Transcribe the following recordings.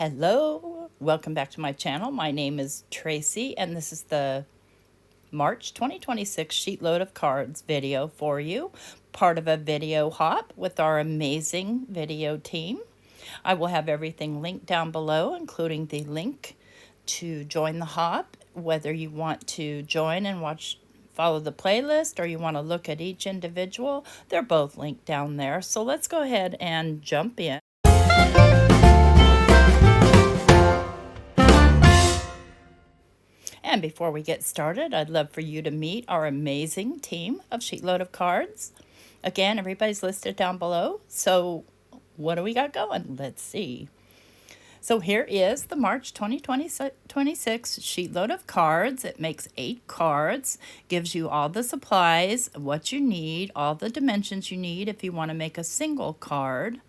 Hello, welcome back to my channel. My name is Tracy and this is the March 2026 sheet load of cards video for you, part of a video hop with our amazing video team. I will have everything linked down below, including the link to join the hop, whether you want to join and follow the playlist or you want to look at each individual. They're both linked down there. So let's go ahead and jump in. And before we get started, I'd love for you to meet our amazing team of SheetLoad of cards. Again, everybody's listed down below. So what do we got going? Let's see. So here is the March 2026 SheetLoad of cards. It makes 8 cards, gives you all the supplies, what you need, all the dimensions you need if you want to make a single card.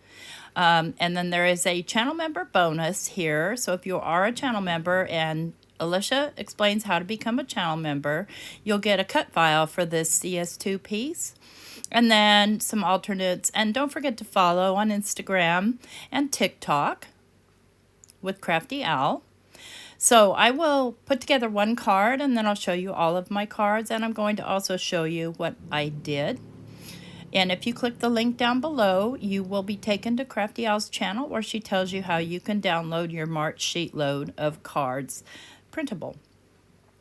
And then there is a channel member bonus here. So if you are a channel member and Alicia explains how to become a channel member, you'll get a cut file for this CS2 piece and then some alternates. And don't forget to follow on Instagram and TikTok with Crafty Owl. So I will put together one card and then I'll show you all of my cards, and I'm going to also show you what I did. And if you click the link down below, you will be taken to Crafty Owl's channel where she tells you how you can download your March sheet load of cards printable.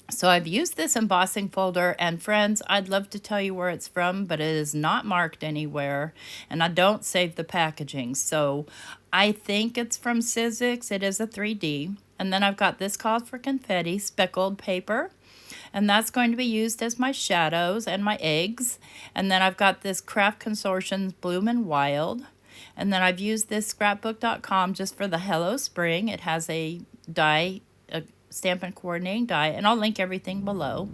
So I've used this embossing folder, and friends, I'd love to tell you where it's from, but it is not marked anywhere, and I don't save the packaging. So I think it's from Sizzix. It is a 3D. And then I've got this called for confetti speckled paper, and that's going to be used as my shadows and my eggs. And then I've got this Craft Consortium's Bloom and Wild. And then I've used this scrapbook.com just for the Hello Spring. It has a die, a Stampin' Coordinating die, and I'll link everything below.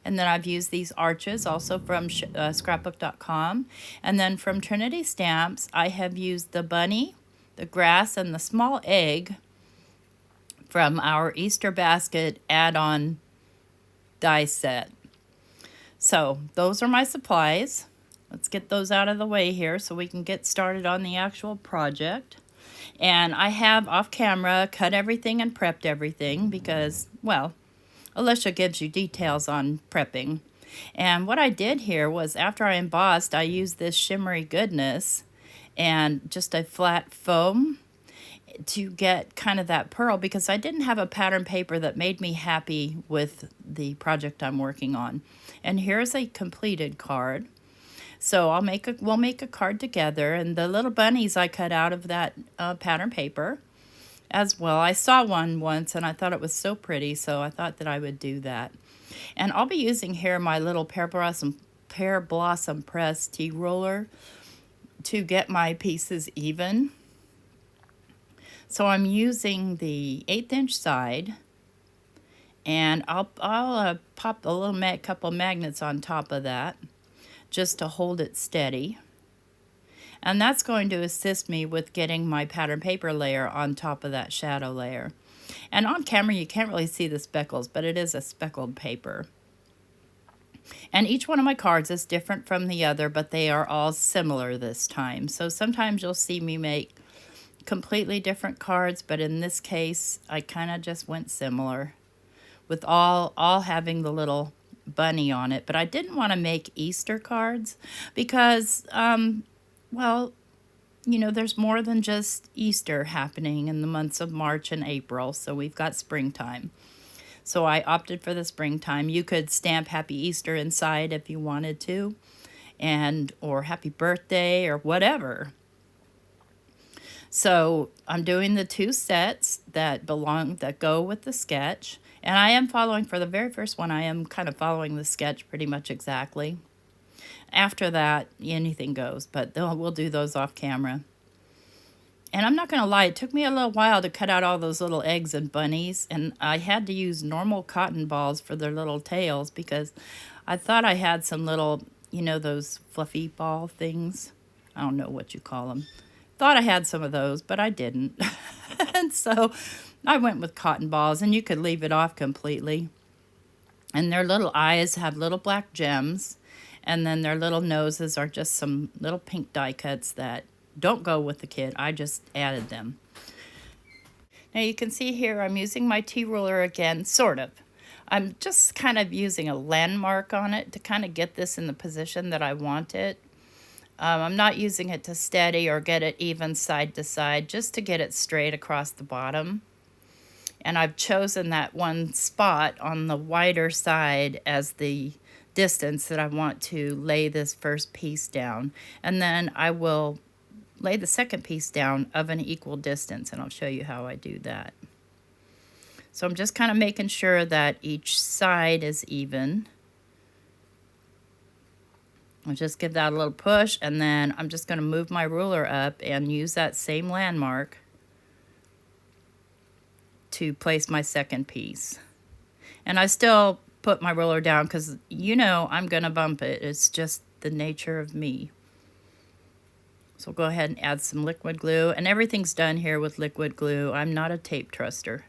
And then I've used these arches also from scrapbook.com. And then from Trinity Stamps, I have used the bunny, the grass, and the small egg from our Easter basket add-on die set. So those are my supplies. Let's get those out of the way here so we can get started on the actual project. And I have off camera cut everything and prepped everything because, well, Alicia gives you details on prepping. And what I did here was, after I embossed, I used this shimmery goodness and just a flat foam to get kind of that pearl, because I didn't have a pattern paper that made me happy with the project I'm working on. And here's a completed card. So we'll make a card together, and the little bunnies I cut out of that pattern paper as well. I saw one once and I thought it was so pretty, so I thought that I would do that. And I'll be using here my little Pear Blossom Press tea roller to get my pieces even. So I'm using the 1/8 inch side, and I'll pop a little couple magnets on top of that just to hold it steady. And that's going to assist me with getting my pattern paper layer on top of that shadow layer. And on camera you can't really see the speckles, but it is a speckled paper. And each one of my cards is different from the other, but they are all similar this time. So sometimes you'll see me make completely different cards, but in this case I kind of just went similar with all having the little bunny on it. But I didn't want to make Easter cards because well, you know, there's more than just Easter happening in the months of March and April, so we've got springtime. So I opted for the springtime. You could stamp Happy Easter inside if you wanted to, or Happy Birthday or whatever. So I'm doing the 2 sets that go with the sketch. And I am following, for the very first one, I am kind of following the sketch pretty much exactly. After that, anything goes, but we'll do those off camera. And I'm not going to lie, it took me a little while to cut out all those little eggs and bunnies. And I had to use normal cotton balls for their little tails because I thought I had some little, you know, those fluffy ball things. I don't know what you call them. Thought I had some of those, but I didn't. And so I went with cotton balls, and you could leave it off completely. And their little eyes have little black gems, and then their little noses are just some little pink die cuts that don't go with the kit. I just added them. Now you can see here I'm using my T-ruler again, sort of. I'm just kind of using a landmark on it to kind of get this in the position that I want it. I'm not using it to steady or get it even side to side, just to get it straight across the bottom. And I've chosen that one spot on the wider side as the distance that I want to lay this first piece down. And then I will lay the second piece down of an equal distance, and I'll show you how I do that. So I'm just kind of making sure that each side is even. I'll just give that a little push, and then I'm just going to move my ruler up and use that same landmark to place my second piece. And I still put my ruler down because you know I'm going to bump it. It's just the nature of me. So go ahead and add some liquid glue, and everything's done here with liquid glue. I'm not a tape truster.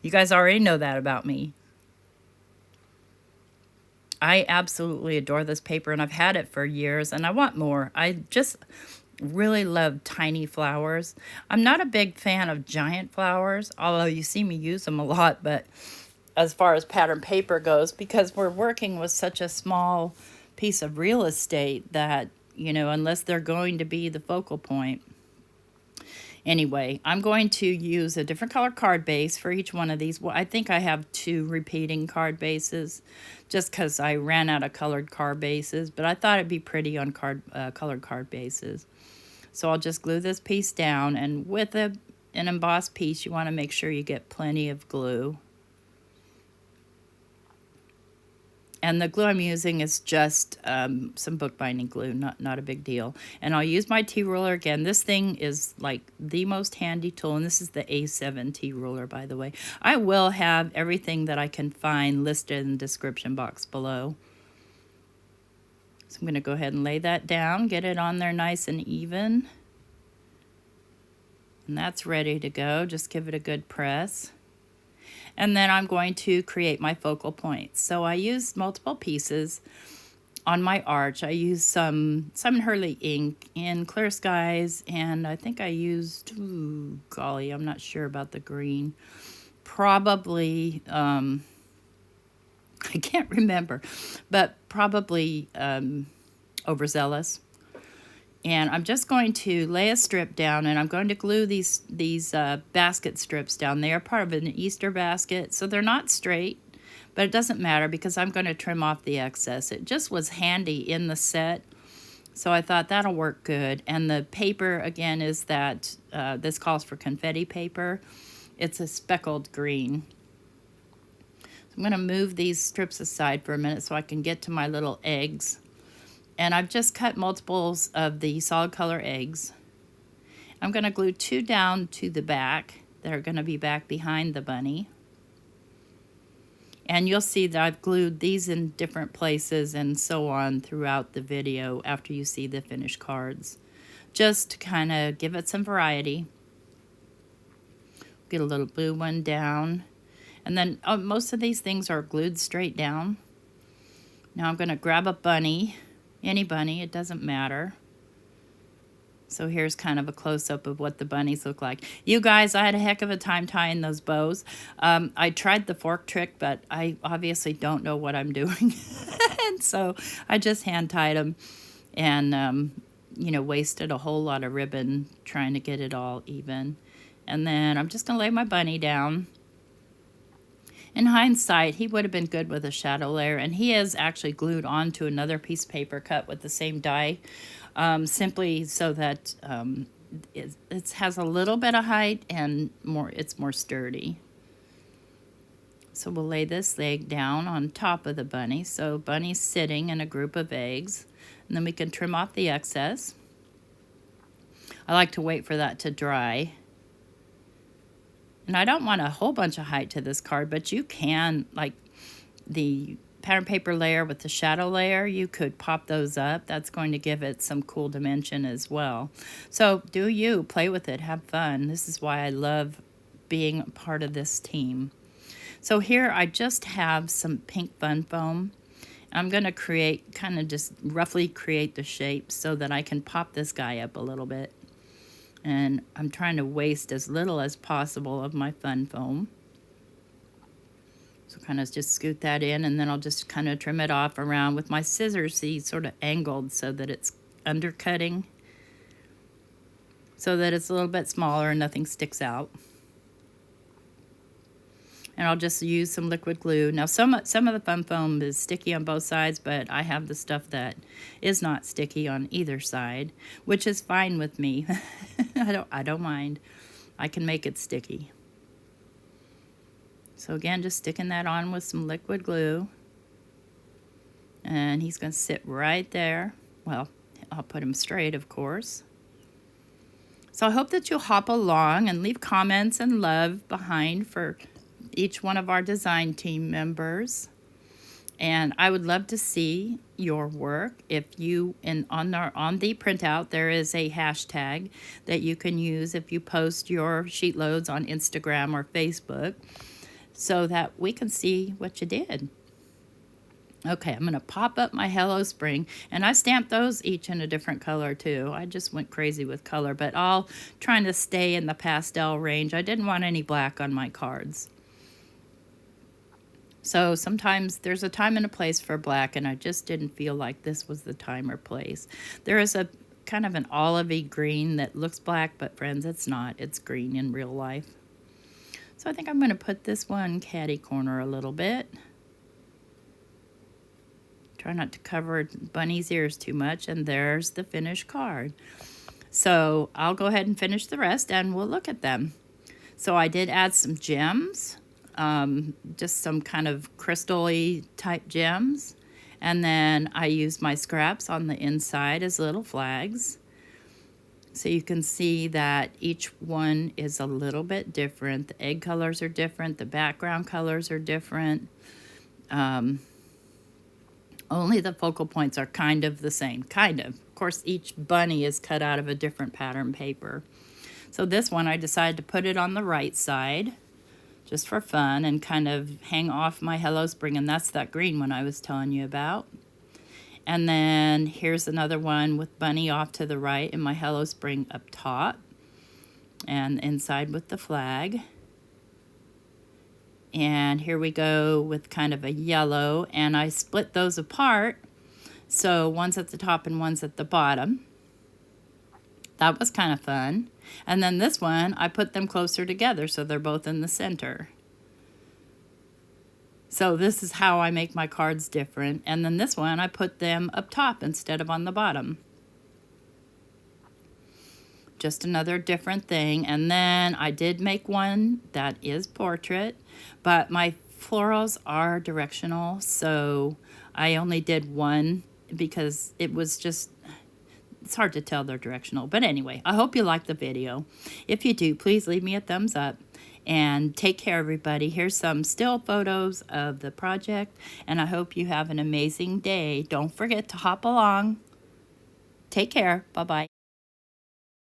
You guys already know that about me. I absolutely adore this paper, and I've had it for years, and I want more. I just really love tiny flowers. I'm not a big fan of giant flowers, although you see me use them a lot, but as far as pattern paper goes, because we're working with such a small piece of real estate that, you know, unless they're going to be the focal point. Anyway, I'm going to use a different color card base for each one of these. Well, I think I have 2 repeating card bases just because I ran out of colored card bases, but I thought it'd be pretty on colored card bases. So I'll just glue this piece down, and with an embossed piece, you want to make sure you get plenty of glue. And the glue I'm using is just some bookbinding glue, not a big deal. And I'll use my T-ruler again. This thing is like the most handy tool, and this is the A7 T-ruler, by the way. I will have everything that I can find listed in the description box below. So I'm going to go ahead and lay that down, get it on there nice and even. And that's ready to go. Just give it a good press. And then I'm going to create my focal points. So I used multiple pieces on my arch. I used some Simon Hurley ink in Clear Skies, and I think I used, ooh, golly, I'm not sure about the green. Probably, I can't remember, but probably overzealous. And I'm just going to lay a strip down, and I'm going to glue these basket strips down. They are part of an Easter basket, so they're not straight, but it doesn't matter because I'm going to trim off the excess. It just was handy in the set, so I thought that'll work good. And the paper, again, is that this calls for confetti paper. It's a speckled green. So I'm going to move these strips aside for a minute so I can get to my little eggs. And I've just cut multiples of the solid color eggs. I'm going to glue 2 down to the back that are going to be back behind the bunny. And you'll see that I've glued these in different places and so on throughout the video after you see the finished cards. Just to kind of give it some variety. Get a little blue one down. And then most of these things are glued straight down. Now I'm going to grab a bunny. Any bunny, it doesn't matter. So here's kind of a close-up of what the bunnies look like. You guys, I had a heck of a time tying those bows. I tried the fork trick, but I obviously don't know what I'm doing. And so I just hand-tied them and, you know, wasted a whole lot of ribbon trying to get it all even. And then I'm just going to lay my bunny down. In hindsight, he would have been good with a shadow layer, and he is actually glued onto another piece of paper cut with the same die, simply so that it has a little bit of height and it's more sturdy. So we'll lay this leg down on top of the bunny. So bunny's sitting in a group of eggs, and then we can trim off the excess. I like to wait for that to dry. And I don't want a whole bunch of height to this card, but you can, like the pattern paper layer with the shadow layer, you could pop those up. That's going to give it some cool dimension as well. So do you, play with it, have fun. This is why I love being part of this team. So here I just have some pink fun foam. I'm going to create, kind of just roughly create the shape so that I can pop this guy up a little bit. And I'm trying to waste as little as possible of my fun foam. So kind of just scoot that in, and then I'll just kind of trim it off around with my scissors, see, sort of angled so that it's undercutting, so that it's a little bit smaller and nothing sticks out. And I'll just use some liquid glue. Now some of the fun foam is sticky on both sides, but I have the stuff that is not sticky on either side, which is fine with me. I don't mind. I can make it sticky. So again, just sticking that on with some liquid glue. And he's going to sit right there. Well, I'll put him straight, of course. So I hope that you'll hop along and leave comments and love behind for each one of our design team members. And I would love to see your work. If you, on the printout, there is a hashtag that you can use if you post your sheet loads on Instagram or Facebook, so that we can see what you did. Okay, I'm going to pop up my Hello Spring, and I stamped those each in a different color too. I just went crazy with color, but all trying to stay in the pastel range. I didn't want any black on my cards. So sometimes there's a time and a place for black, and I just didn't feel like this was the time or place. There is a kind of an olivey green that looks black, but friends, it's not. It's green in real life. So I think I'm going to put this one catty corner a little bit. Try not to cover Bunny's ears too much, and there's the finished card. So I'll go ahead and finish the rest, and we'll look at them. So I did add some gems. Just some kind of crystal-y type gems, and then I used my scraps on the inside as little flags, so you can see that each one is a little bit different. The egg colors are different, the background colors are different, only the focal points are kind of the same, of course each bunny is cut out of a different pattern paper. So this one I decided to put it on the right side just for fun, and kind of hang off my Hello Spring, and that's that green one I was telling you about. And then here's another one with Bunny off to the right and my Hello Spring up top, and inside with the flag. And here we go with kind of a yellow, and I split those apart, so one's at the top and one's at the bottom. That was kind of fun. And then this one, I put them closer together so they're both in the center. So this is how I make my cards different. And then this one, I put them up top instead of on the bottom. Just another different thing. And then I did make one that is portrait, but my florals are directional, so I only did one because it was just... it's hard to tell they're directional. But anyway, I hope you liked the video. If you do, please leave me a thumbs up. And take care, everybody. Here's some still photos of the project. And I hope you have an amazing day. Don't forget to hop along. Take care. Bye-bye.